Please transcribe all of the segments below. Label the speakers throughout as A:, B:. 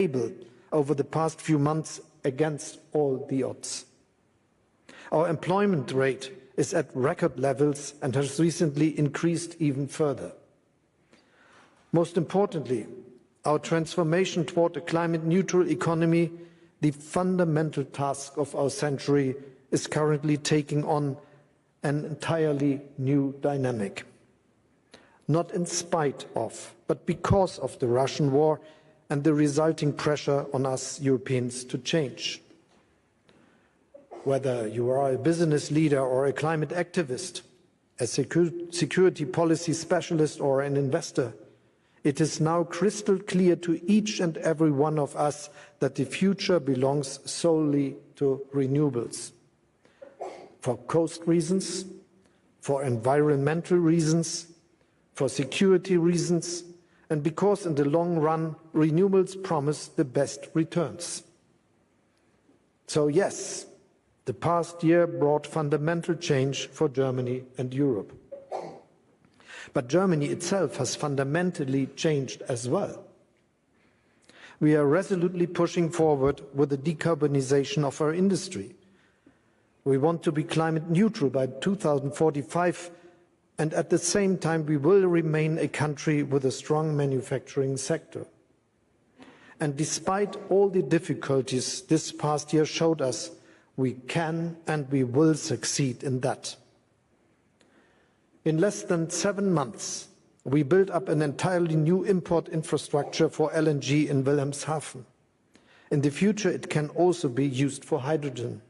A: stable over the past few months against all the odds. Our employment rate is at record levels and has recently increased even further. Most importantly, our transformation toward a climate-neutral economy, the fundamental task of our century, is currently taking on an entirely new dynamic. Not in spite of, but because of the Russian war and the resulting pressure on us Europeans to change. Whether you are a business leader or a climate activist, a security policy specialist or an investor, it is now crystal clear to each and every one of us that the future belongs solely to renewables. For cost reasons, for environmental reasons, for security reasons, and because in the long run, renewables promise the best returns. So yes, the past year brought fundamental change for Germany and Europe. But Germany itself has fundamentally changed as well. We are resolutely pushing forward with the decarbonization of our industry. We want to be climate neutral by 2045, and at the same time we will remain a country with a strong manufacturing sector. And despite all the difficulties this past year showed us, we can and we will succeed in that. In less than 7 months, we built up an entirely new import infrastructure for LNG in Wilhelmshaven. In the future, it can also be used for hydrogen.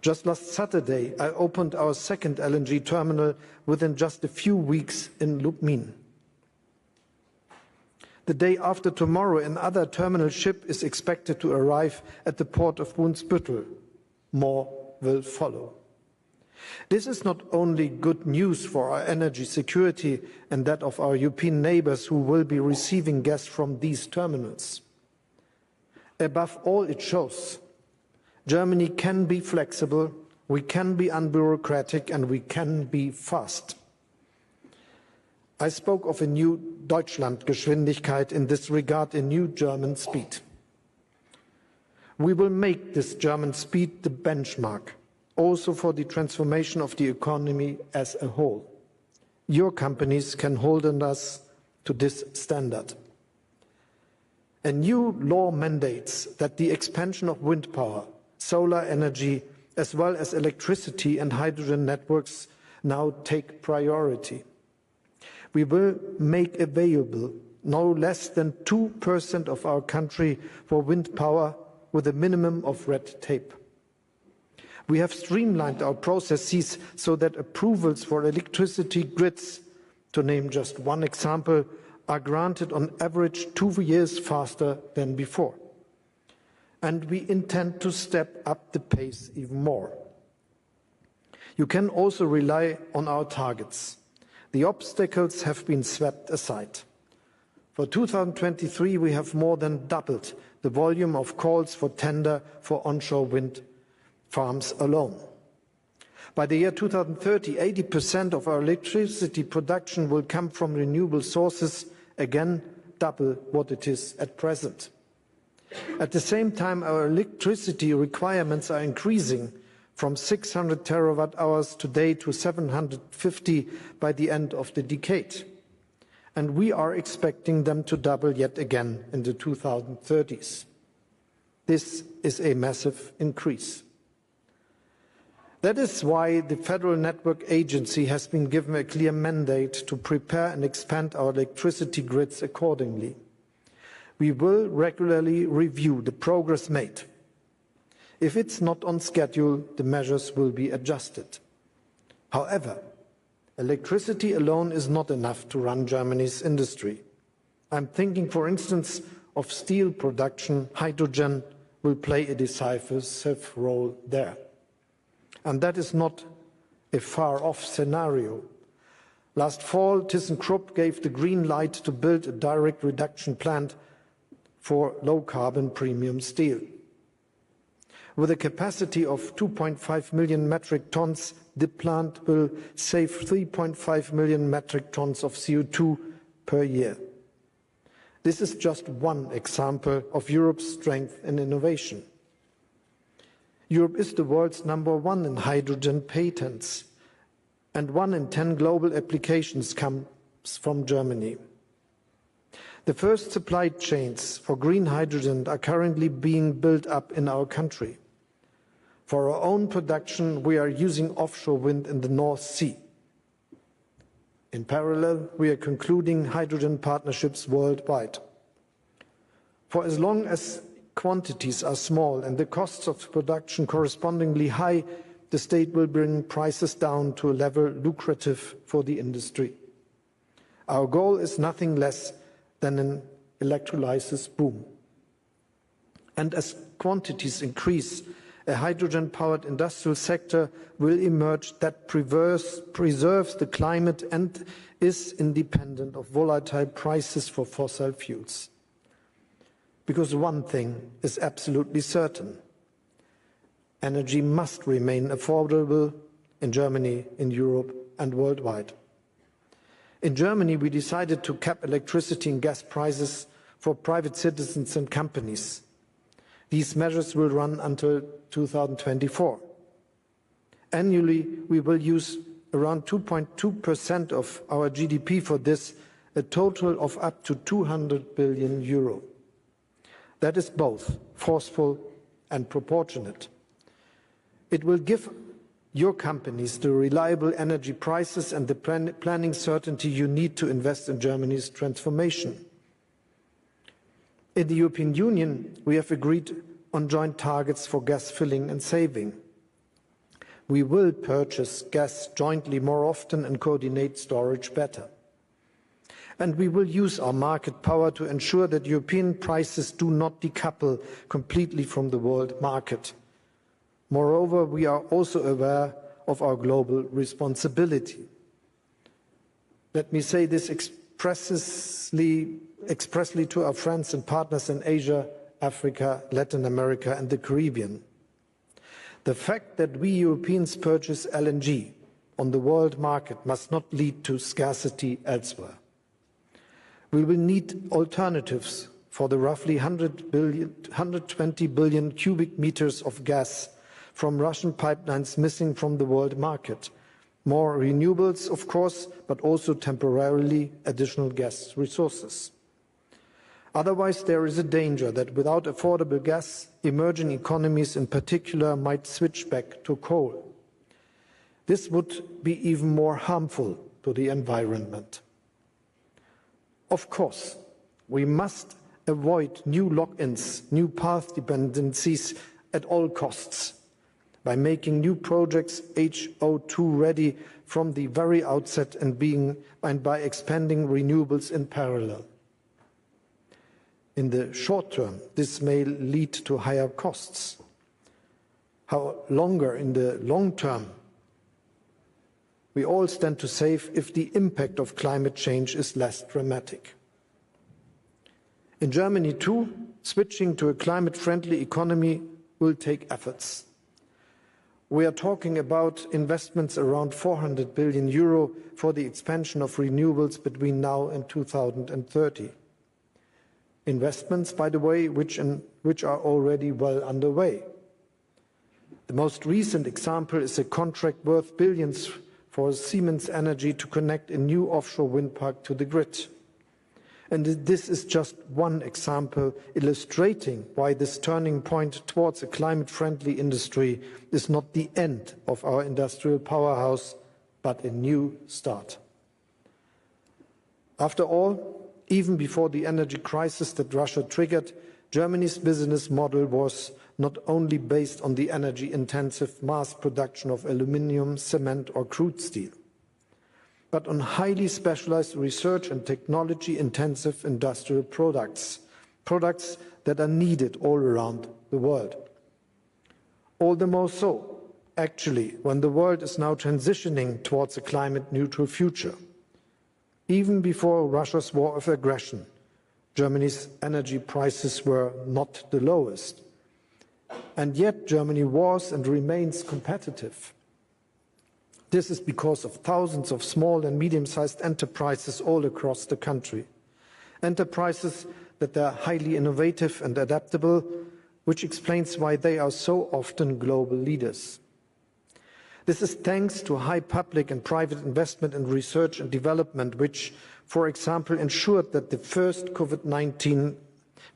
A: Just last Saturday, I opened our second LNG terminal within just a few weeks in Lubmin. The day after tomorrow, another terminal ship is expected to arrive at the port of Brunsbüttel. More will follow. This is not only good news for our energy security and that of our European neighbours who will be receiving gas from these terminals. Above all, it shows Germany can be flexible, we can be unbureaucratic, and we can be fast. I spoke of a new Deutschlandgeschwindigkeit, in this regard a new German speed. We will make this German speed the benchmark, also for the transformation of the economy as a whole. Your companies can hold on us to this standard. A new law mandates that the expansion of wind power, solar energy, as well as electricity and hydrogen networks now take priority. We will make available no less than 2% of our country for wind power with a minimum of red tape. We have streamlined our processes so that approvals for electricity grids, to name just one example, are granted on average 2 years faster than before. And we intend to step up the pace even more. You can also rely on our targets. The obstacles have been swept aside. For 2023, we have more than doubled the volume of calls for tender for onshore wind farms alone. By the year 2030, 80% of our electricity production will come from renewable sources, again double what it is at present. At the same time, our electricity requirements are increasing from 600 terawatt-hours today to 750 by the end of the decade. And we are expecting them to double yet again in the 2030s. This is a massive increase. That is why the Federal Network Agency has been given a clear mandate to prepare and expand our electricity grids accordingly. We will regularly review the progress made. If it's not on schedule, the measures will be adjusted. However, electricity alone is not enough to run Germany's industry. I'm thinking, for instance, of steel production. Hydrogen will play a decisive role there. And that is not a far-off scenario. Last fall, ThyssenKrupp gave the green light to build a direct reduction plant for low-carbon premium steel. With a capacity of 2.5 million metric tons, the plant will save 3.5 million metric tons of CO2 per year. This is just one example of Europe's strength and innovation. Europe is the world's #1 in hydrogen patents, and 1 in 10 global applications comes from Germany. The first supply chains for green hydrogen are currently being built up in our country. For our own production, we are using offshore wind in the North Sea. In parallel, we are concluding hydrogen partnerships worldwide. For as long as quantities are small and the costs of production correspondingly high, the state will bring prices down to a level lucrative for the industry. Our goal is nothing less than an electrolysis boom. And as quantities increase, a hydrogen-powered industrial sector will emerge that preserves the climate and is independent of volatile prices for fossil fuels. Because one thing is absolutely certain: energy must remain affordable in Germany, in Europe, and worldwide. In Germany, we decided to cap electricity and gas prices for private citizens and companies. These measures will run until 2024. Annually, we will use around 2.2% of our GDP for this, a total of up to 200 billion euro. That is both forceful and proportionate. It will give your companies the reliable energy prices and the planning certainty you need to invest in Germany's transformation. In the European Union, we have agreed on joint targets for gas filling and saving. We will purchase gas jointly more often and coordinate storage better. And we will use our market power to ensure that European prices do not decouple completely from the world market. Moreover, we are also aware of our global responsibility. Let me say this expressly to our friends and partners in Asia, Africa, Latin America, and the Caribbean. The fact that we Europeans purchase LNG on the world market must not lead to scarcity elsewhere. We will need alternatives for the roughly 120 billion cubic meters of gas from Russian pipelines missing from the world market. More renewables, of course, but also temporarily additional gas resources. Otherwise, there is a danger that without affordable gas, emerging economies in particular might switch back to coal. This would be even more harmful to the environment. Of course, we must avoid new lock-ins, new path dependencies at all costs by making new projects HO2 ready from the very outset and by expanding renewables in parallel. In the short term, this may lead to higher costs. However, in the long term, we all stand to save if the impact of climate change is less dramatic. In Germany, too, switching to a climate-friendly economy will take efforts. We are talking about investments around 400 billion euro for the expansion of renewables between now and 2030. Investments, by the way, which are already well underway. The most recent example is a contract worth billions for Siemens Energy to connect a new offshore wind park to the grid. And this is just one example illustrating why this turning point towards a climate-friendly industry is not the end of our industrial powerhouse, but a new start. After all, even before the energy crisis that Russia triggered, Germany's business model was not only based on the energy-intensive mass production of aluminium, cement or crude steel, but on highly specialized research and technology-intensive industrial products that are needed all around the world. All the more so, actually, when the world is now transitioning towards a climate-neutral future. Even before Russia's war of aggression, Germany's energy prices were not the lowest. And yet Germany was and remains competitive. This is because of thousands of small and medium-sized enterprises all across the country. Enterprises that are highly innovative and adaptable, which explains why they are so often global leaders. This is thanks to high public and private investment in research and development, which, for example, ensured that the first COVID-19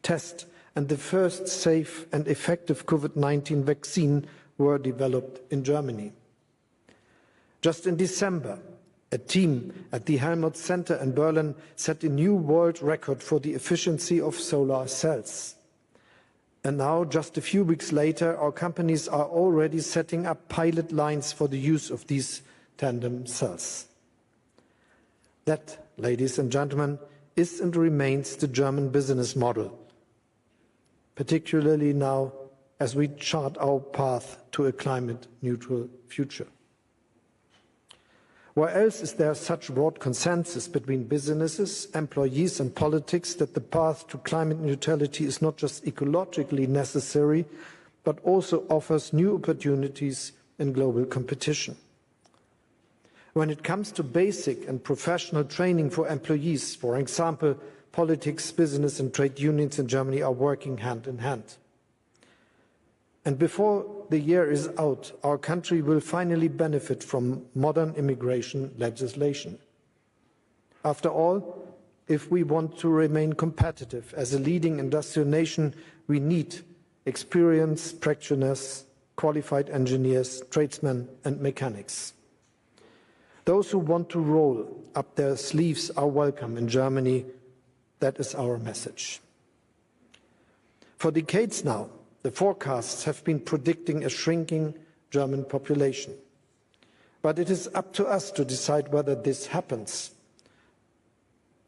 A: test and the first safe and effective COVID-19 vaccine were developed in Germany. Just in December, a team at the Helmholtz Center in Berlin set a new world record for the efficiency of solar cells. And now, just a few weeks later, our companies are already setting up pilot lines for the use of these tandem cells. That, ladies and gentlemen, is and remains the German business model, particularly now as we chart our path to a climate-neutral future. Where else is there such broad consensus between businesses, employees and politics that the path to climate neutrality is not just ecologically necessary, but also offers new opportunities in global competition? When it comes to basic and professional training for employees, for example, politics, business and trade unions in Germany are working hand in hand. And before the year is out, our country will finally benefit from modern immigration legislation. After all, if we want to remain competitive as a leading industrial nation, we need experienced practitioners, qualified engineers, tradesmen and mechanics. Those who want to roll up their sleeves are welcome in Germany. That is our message. For decades now, the forecasts have been predicting a shrinking German population. But it is up to us to decide whether this happens.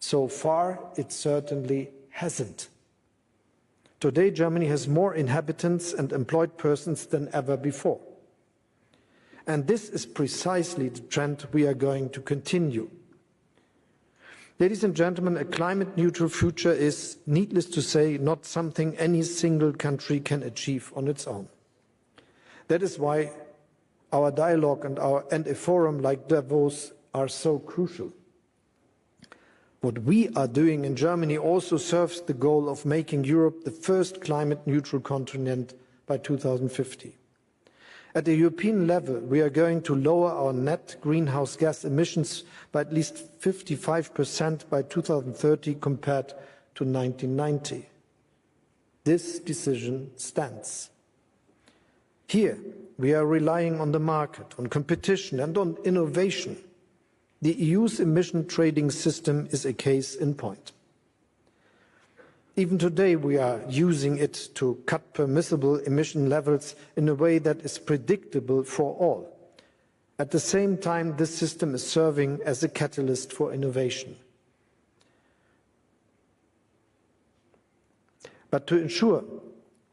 A: So far, it certainly hasn't. Today, Germany has more inhabitants and employed persons than ever before. And this is precisely the trend we are going to continue. Ladies and gentlemen, a climate-neutral future is, needless to say, not something any single country can achieve on its own. That is why our dialogue and a forum like Davos are so crucial. What we are doing in Germany also serves the goal of making Europe the first climate-neutral continent by 2050. At the European level, we are going to lower our net greenhouse gas emissions by at least 55% by 2030 compared to 1990. This decision stands. Here, we are relying on the market, on competition and on innovation. The EU's emission trading system is a case in point. Even today, we are using it to cut permissible emission levels in a way that is predictable for all. At the same time, this system is serving as a catalyst for innovation. But to ensure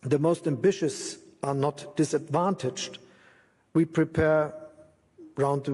A: the most ambitious are not disadvantaged, we prepare round the